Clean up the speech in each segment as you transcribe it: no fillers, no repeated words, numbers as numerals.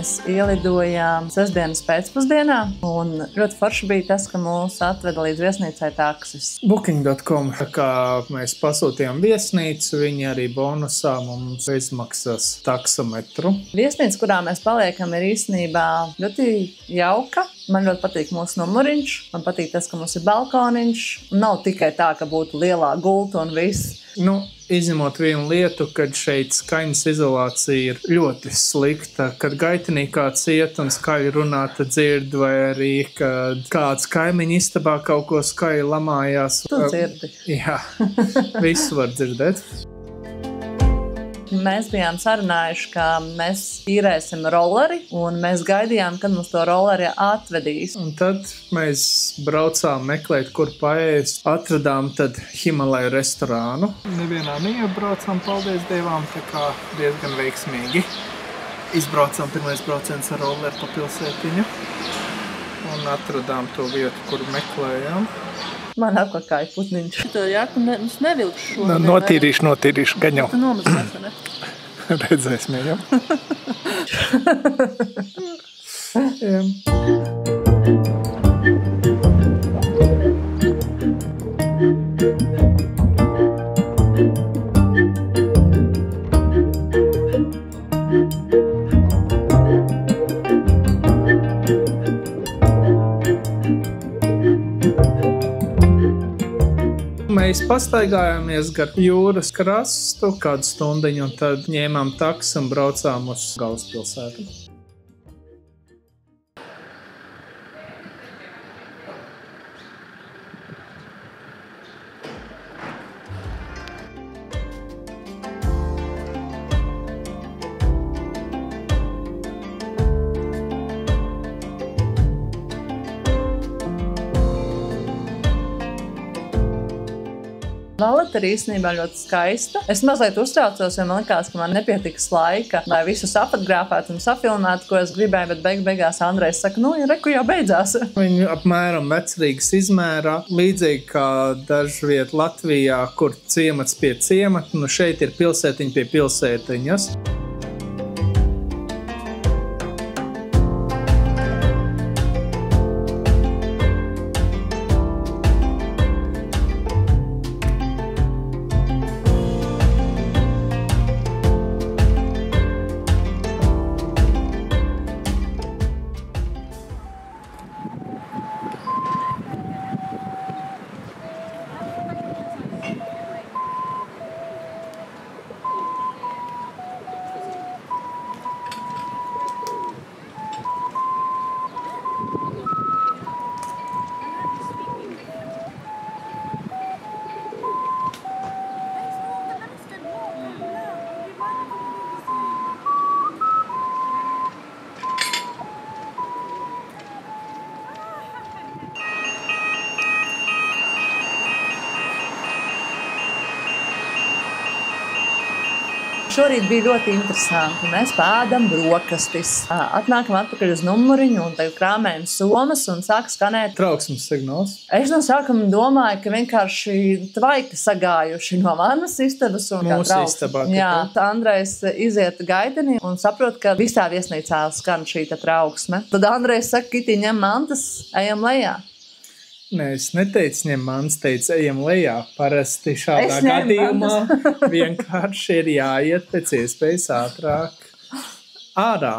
mēs ielidojām sestdienas pēcpusdienā, un ļoti forši bija tas, ka mūs atveda līdz viesnīcai taksis. Booking.com, kā mēs pasūtījām viesnīcu, viņi arī bonusā mums izmaksas taksometru. Viesnīca, kurā mēs paliekam, ir īstenībā ļoti jauka. Man ļoti patīk mūsu numuriņš, man patīk tas, ka mums ir balkoniņš. Nav tikai tā, ka būtu lielā gulta un viss. Izņemot vienu lietu, kad šeit skaņas izolācija ir ļoti slikta, kad gaitenī kāds iet un skaļi runā, tad dzird, vai arī, kad kāds kaimiņu istabā kaut ko skaļi lamājās. Tu dzirdi. Jā, visu var dzirdēt. Mēs bijām sarunājuši, ka mēs īrēsim rolleri, un mēs gaidījām, kad mums to rolleri atvedīs. Un tad mēs braucām meklēt, kur paēst. Atradām tad Himalaju restorānu. Nevienā neiebraucām, paldies Dievam, tā kā diezgan veiksmīgi. Izbraucām pirmais brauciens ar rolleri pa pilsētiņu un atradām to vietu, kur meklējām. Man apakāja putniņš. Tev jāku nevilkšu šodien. Notīrīšu, gan jau. Tu nomazgāsi, ne? Redzēsim, jau. Mēs pastaigājāmies gar jūras krastu kādu stundiņu un tad ņēmām taksi un braucām uz galvaspilsētu. Valeta ir īstenībā ļoti skaista. Es mazliet uztraucos, jo man likās, ka man nepietiks laika, lai visu sapatgrāfētu un safilmētu, ko es gribēju, bet beigās Andrejs saka, reku jau beidzās. Viņi apmēram vecrīgas izmērā, līdzīgi kā dažviet Latvijā, kur ciemats pie ciemata, šeit ir pilsētiņa pie pilsētiņas. Šorīt bija ļoti interesanti. Mēs pēdam brokastis, atnākam atpakaļ uz numuriņu un tagad krāmējam somas un sāk skanēt Trauksmes signāls. Es no sākuma domāju, ka vienkārši tvaiki sagājuši no manas istabas un mūsu istabā. Jā, Andrejs iziet gaitenī un saprot, ka visā viesnīcā skan šī trauksme. Tad Andrejs saka, Kitī, ņem mantas, ejam lejā. Nē, es neteicu, ņem mans, teicu, ejam lejā. Parasti šādā gadījumā vienkārši ir jāiet pēc iespējas ātrāk ārā.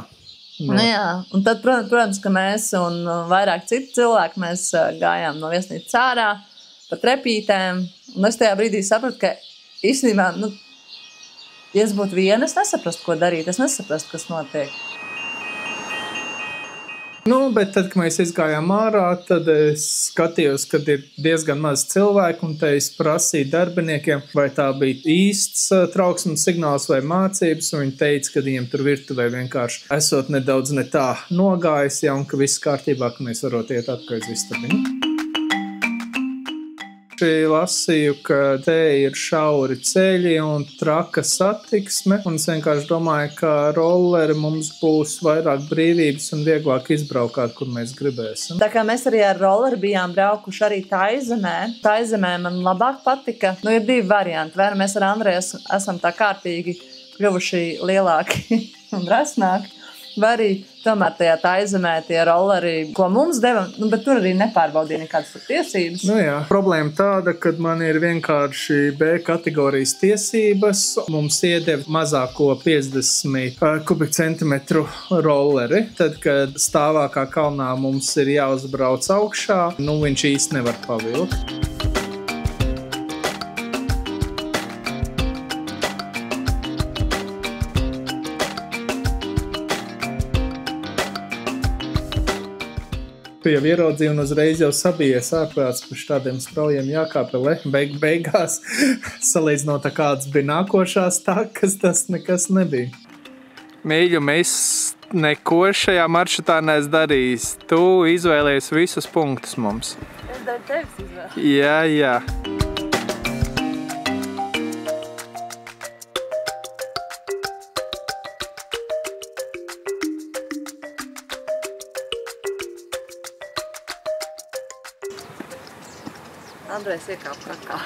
Jā, un tad, protams, ka mēs un vairāk citu cilvēku, mēs gājām no viesnīcas ārā pa trepītēm. Un es tajā brīdī sapratu, ka īstenībā, ja es būtu viena, es nesaprastu, ko darīt. Es nesaprastu, kas notiek. Bet tad, kad mēs izgājām ārā, tad es skatījos, kad ir diezgan maz cilvēku, un te es prasīju darbiniekiem, vai tā bija īsts trauksmes signāls vai mācības, un viņi teica, ka viņiem tur virtuvē vienkārši esot nedaudz ne tā nogājis, ja, un ka viss kārtībā, ka mēs varot iet atpakaļ uz istabiņu. Lasīju, ka te ir šauri ceļi un traka satiksme, un es vienkārši domāju, ka rolleri mums būs vairāk brīvības un vieglāk izbraukāt, kur mēs gribēsim. Tā kā mēs arī ar rolleri bijām braukuši arī Taizemē. Taizemē man labāk patika. Ir divi varianti. Vai mēs ar Andreju esam tā kārtīgi kļuvuši lielāki un drasnāki, vai arī tomēr tajā Taizemē tie rolleri, ko mums deva, bet tur arī nepārbaudīja nekādas tiesības. Nu jā, problēma tāda, ka man ir vienkārši B kategorijas tiesības. Mums iedeva mazāko 50 kubikcentimetru rolleri. Tad, kad stāvākā kalnā mums ir jāuzbrauc augšā, viņš īsti nevar pavilkt. Tu jau ieraudzīji un uzreiz jau sabijies ārprāts par tādiem straujiem jākāpelē. Beigās salīdzinot, kāds bija nākošās takas, tas nekas nebija. Mīļu, mēs neko šajā maršrutā neesam darījis. Tu izvēlies visus punktus mums. Es daru tevis izvēli. Jā. Andrejs iekāp kakā.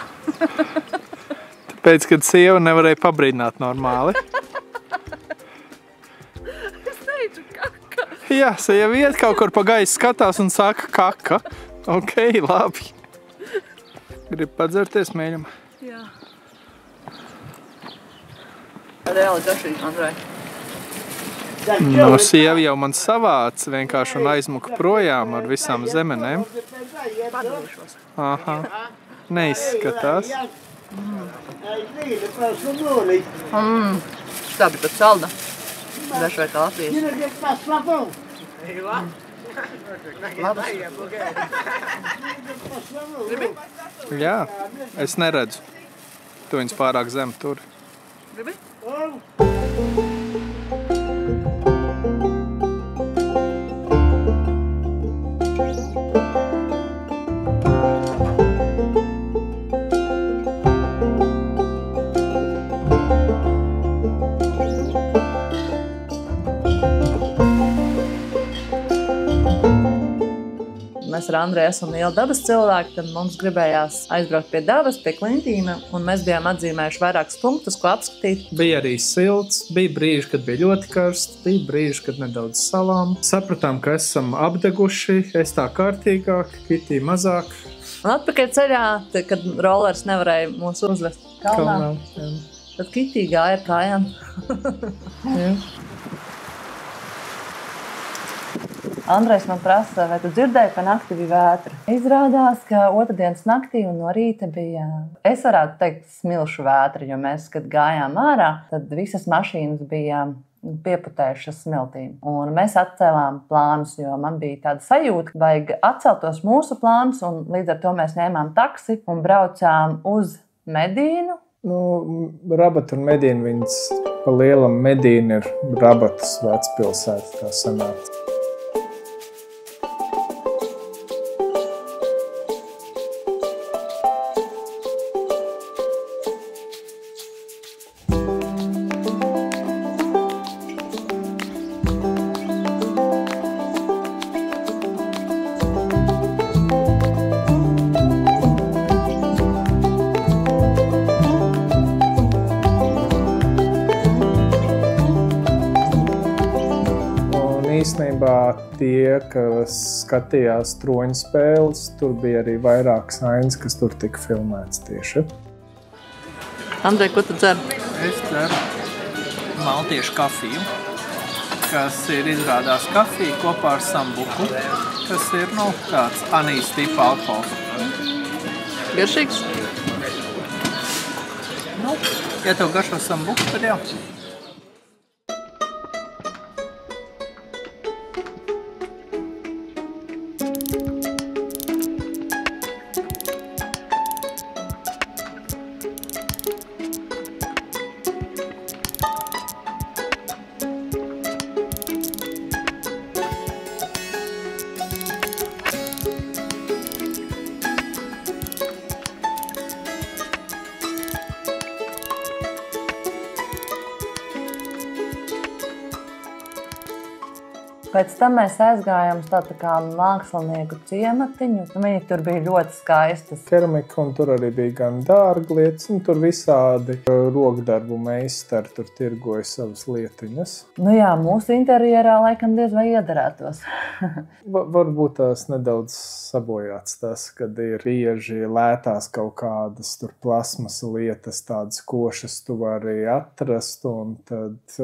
Tāpēc, kad sieva nevarēja pabrīdināt normāli. Es teicu kaka. Jā, sieva iet kaut kur pa gaisu skatās un saka kaka. Ok, labi. Grib padzerties, mīļam? Jā. Reāli garšīgi, Andrej. Sieva jau man savāca vienkārši un aizmuka projām ar visām zemenēm. Padalīšos. Aha, neizskatās. Tā bija pat salda. Dažs vai kā Latvijas. Gribi? Jā, es neredzu. Tu viņas pārāk zem tur. Gribi? Mēs ar Andreju esam lieli dabas cilvēki, tad mums gribējās aizbraukt pie dabas, pie Klintīna, un mēs bijām atzīmējuši vairākus punktus, ko apskatīt. Bija arī silts, bija brīži, kad bija ļoti karsts, bija brīži, kad nedaudz salām. Sapratām, ka esam apdeguši, es tā kārtīgāk, Kitī mazāk. Un atpakaļ ceļā, kad rollers nevarēja mūs uzvest kalnā, tad Kitī gāja ar kājām. Jā. Andrejs man prasa, vai tu dzirdēji, ka naktī bija vētra? Izrādās, ka otrdienas naktī un no rīta bija, es varētu teikt, smilšu vētra, jo mēs, kad gājām ārā, tad visas mašīnas bija pieputējušas smiltīm. Un mēs atcēlām plānus, jo man bija tāda sajūta, ka vajag atcelt tos mūsu plānus, un līdz ar to mēs ņēmām taksi un braucām uz Medīnu. Rabata un Medīna, viņas pa lielam Medīna ir Rabatas vecpilsēta, tā sanāca. Īstenībā tie, kas skatījās troņu spēles, tur bija arī vairākas ainas, kas tur tika filmēts tieši. Andrej, ko tu dzer? Es dzeru maltiešu kafiju, kas ir izrādās kafija kopā ar sambuku, kas ir, tāds anīs tipa alkohols. Garšīgs? Ja tev garšo sambuku, tad jau. Pēc tam mēs aizgājām uz tādu kā mākslinieku ciematiņu. Viņi tur bija ļoti skaistas. Keramika, un tur arī bija gan dārglietas, un tur visādi rokdarbu meistari tur tirgoja savas lietiņas. Nu jā, mūsu interjerā laikam diez vai iedarētos. Varbūt tās nedaudz sabojāts tas, kad ir rieži, lētās kaut kādas tur plasmasa lietas, tādas košas tu vari atrast, un tad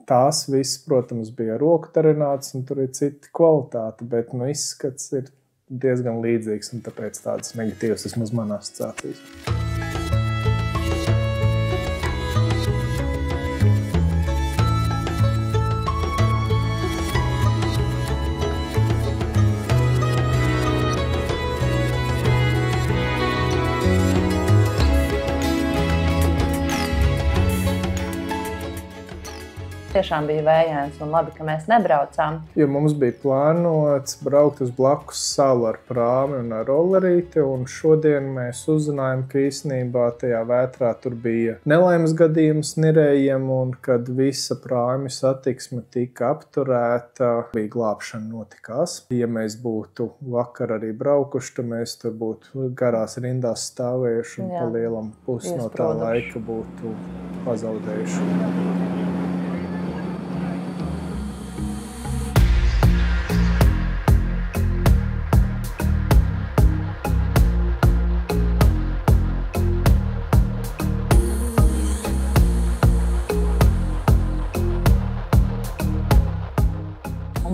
tās viss, protams, bija rokdarināts, un tur ir cita kvalitāte, bet izskats ir diezgan līdzīgs, un tāpēc tādas negatīvas vismaz manās asociācijas. Tiešām bija vējains un labi, ka mēs nebraucām. Jo mums bija plānots braukt uz blakus salu ar prāmi un ar rollerīti, un šodien mēs uzzinājām, ka īstenībā tajā vētrā tur bija nelaimes gadījums nirējiem, un kad visa prāmi satiksme tika apturēta, bija glābšana notikās. Ja mēs būtu vakar arī braukuši, tad mēs tur būtu garās rindās stāvējuši un pa lielam pusi no tā laika būtu pazaudējuši.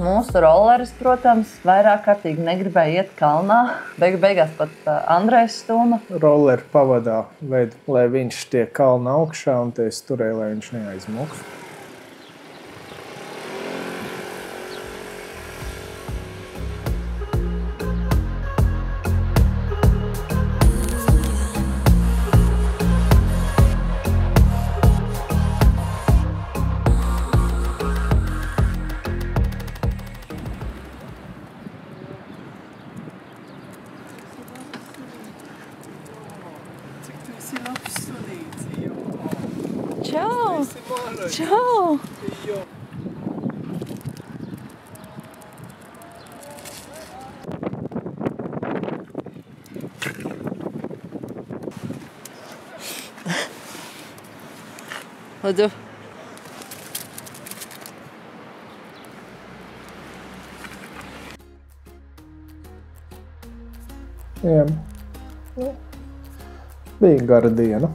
Mūsu rolleris, protams, vairāk kārtīgi negribēja iet kalnā. Beigās pat Andrejs stūma. Rolleri pavadā veidu, lai viņš tiek kalna augšā, un te es turēju, lai viņš neaizmuks. Čau! Čau! Lūdzu. Jā. Bija gara diena.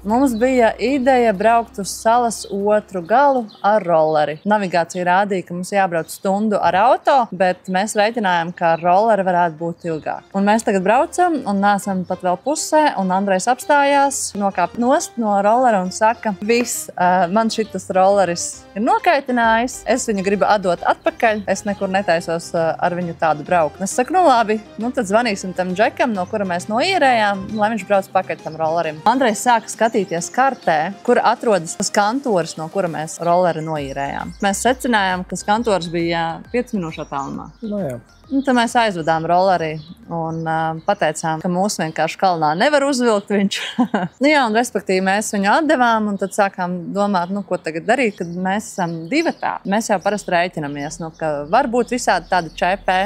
Mums bija ideja braukt uz salas otru galu ar rolleri. Navigācija rādīja, ka mums jābrauc stundu ar auto, bet mēs reiķinājām, ka ar rolleri varētu būt ilgāk. Un mēs tagad braucam un neesam pat vēl pusē, un Andrejs apstājās, nokāp nost no rollera un saka, viss, man šitas rolleris ir nokaitinājis, es viņu gribu atdot atpakaļ, es nekur netaisos ar viņu tādu braukt. Es saku, nu labi, tad zvanīsim tam džekam, no kura mēs noīrējām, lai viņš brauc pakaļ tam rollerim. Andrejs sāka skatīties kartē, kur atrodas tas kantors, no kura mēs rolleri noīrējām. Mēs secinājām, ka kantors bija 5 minūšu attālumā. Nu jā. Tad mēs aizvedām rolleri un pateicām, ka mūs vienkārši kalnā nevar uzvilkt viņš. Un respektīvi mēs viņu atdevām un tad sākām domāt, ko tagad darīt, kad mēs esam divatā. Mēs jau parasti rēķinamies, ka var būt visādi tādi ČP.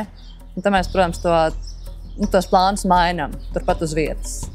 Un tad mēs, protams, tos plānus mainām turpat uz vietas.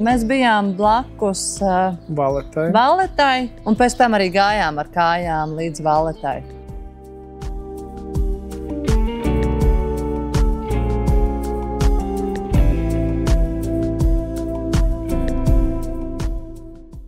Mēs bijām blakus Valletai, un pēc tam arī gājām ar kājām līdz Valletai.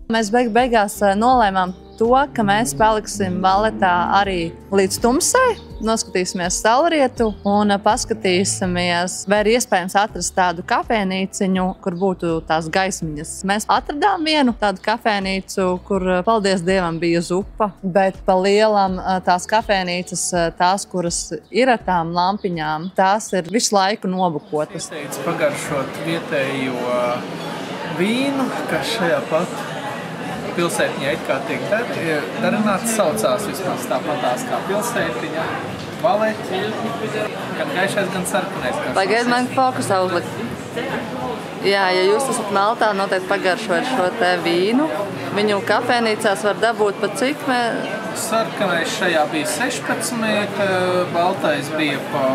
Mēs beigās nolēmām to, ka mēs paliksim Valetā arī līdz tumsai, noskatīsimies saulrietu un paskatīsimies, vai ir iespējams atrast tādu kafēnīciņu, kur būtu tās gaismiņas. Mēs atradām vienu tādu kafēnīcu, kur, paldies Dievam, bija zupa, bet pa lielam tās kafēnīcas, tās, kuras ir ar tām lampiņām, tās ir visu laiku nobukotas. Ieteicu pagaršot vietējo vīnu, kas šajā pat pilsētiņā it kā tiek darināts, saucās vismaz tāpatās kā pilsētiņa, Valeti, gan gaišais, gan sarkanais. Pagaid, man fokusā uzlikt. Jā, ja jūs esat Maltā, noteikti pagaršot šo te vīnu. Viņu kafēnīcās var dabūt pa cik? Sarkanais šajā bija 16, baltais bija pa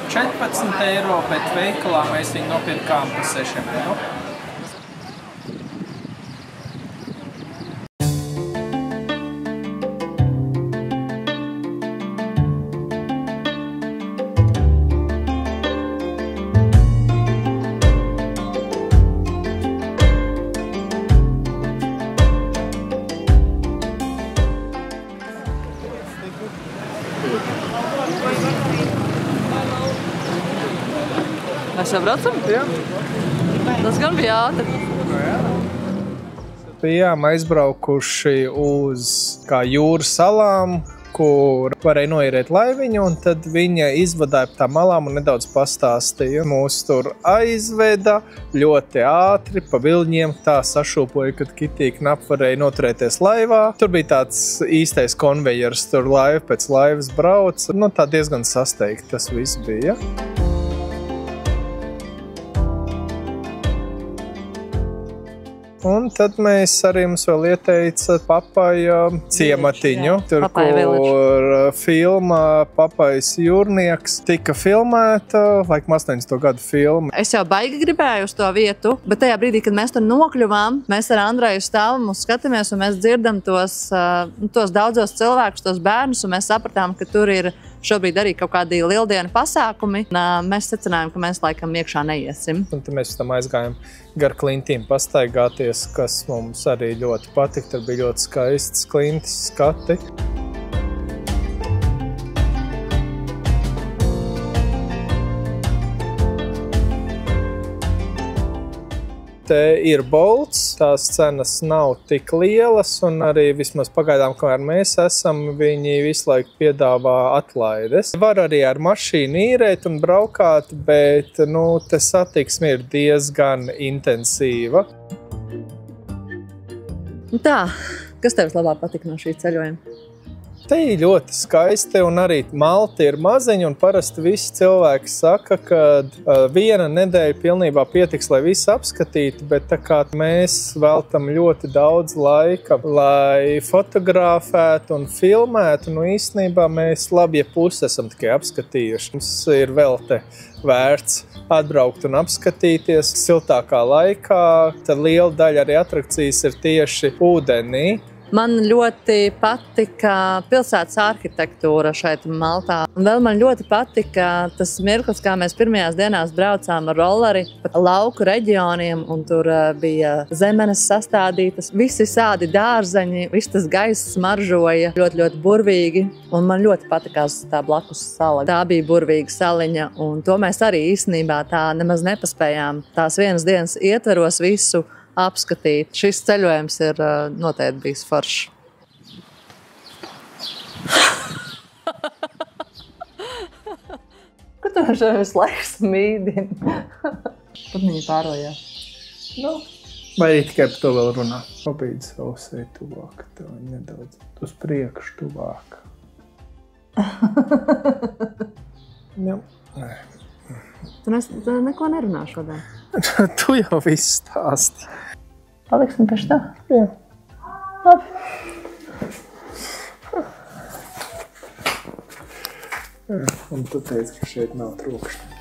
14 eiro, bet veikalā mēs viņu nopirkām pa 6 eiro. Mēs jau braucam? Jā. Tas gan bija ātri. Bijām aizbraukuši uz jūras salām, kur varēja noierēt laiviņu, un tad viņa izvadāja pa tām malām un nedaudz pastāstīja. Mūs tur aizveda ļoti ātri, pa viļņiem tā sašūpoja, kad kitīgi knap varēja noturēties laivā. Tur bija tāds īstais konvejers, tur laiva pēc laivas brauc. Tā diezgan sasteigti tas viss bija. Un tad mēs arī mums vēl ieteica Papaja ciematiņu, tur, kur filma Papais jūrnieks tika filmēta, laikam 80. gadu filma. Es jau baigi gribēju uz to vietu, bet tajā brīdī, kad mēs tur nokļuvām, mēs ar Andreju stāvam un skatāmies, un mēs dzirdam tos daudzos cilvēkus, tos bērnus, un mēs sapratām, ka tur ir šobrīd arī kaut kādi lieldienu pasākumi. Mēs secinājām, ka mēs laikam iekšā neiesim. Un tad mēs tam aizgājām gar klintīm pastaigāties, kas mums arī ļoti patika. Tur bija ļoti skaists klintis skati. Te ir bolts, tās cenas nav tik lielas, un arī vismaz pagaidām, kamēr mēs esam, viņi visu laiku piedāvā atlaides. Var arī ar mašīnu īrēt un braukāt, bet te satiksme ir diezgan intensīva. Tā, kas tev labāk patika no šī ceļojuma? Te ir ļoti skaisti, un arī Malta ir maziņa, un parasti visi cilvēki saka, ka viena nedēļa pilnībā pietiks, lai visu apskatītu, bet tā kā mēs veltam ļoti daudz laika, lai fotografētu un filmētu, īstenībā mēs labi, ja pusi esam tikai apskatījuši. Mums ir vēl te vērts atbraukt un apskatīties siltākā laikā, tad liela daļa arī atrakcijas ir tieši ūdenī. Man ļoti patika pilsētas arhitektūra šeit Maltā. Un vēl man ļoti patika tas mirklis, kā mēs pirmajās dienās braucām ar rolleri pa lauku reģioniem, un tur bija zemenes sastādītas, visi sādi dārzeņi, viss tas gaiss smaržoja ļoti, ļoti burvīgi. Un man ļoti patikās tā blakus sala. Tā bija burvīga saliņa, un to mēs arī īstenībā tā nemaz nepaspējām tās vienas dienas ietveros visu apskatīt. Šis ceļojums ir noteikti bijis foršs. Kur tu šeit visu laiku smīdini? Pat viņa pārojās. Vai arī tikai par to vēl runā? Pabīdz ausē tuvāk, tev nedaudz uz priekšu tuvāk. Tu neko nerunā šodien? Tu jau viss stāsti. Paliksim pēc tā? Jā. Labi. Un tu teici, ka šeit nav trūkšņi.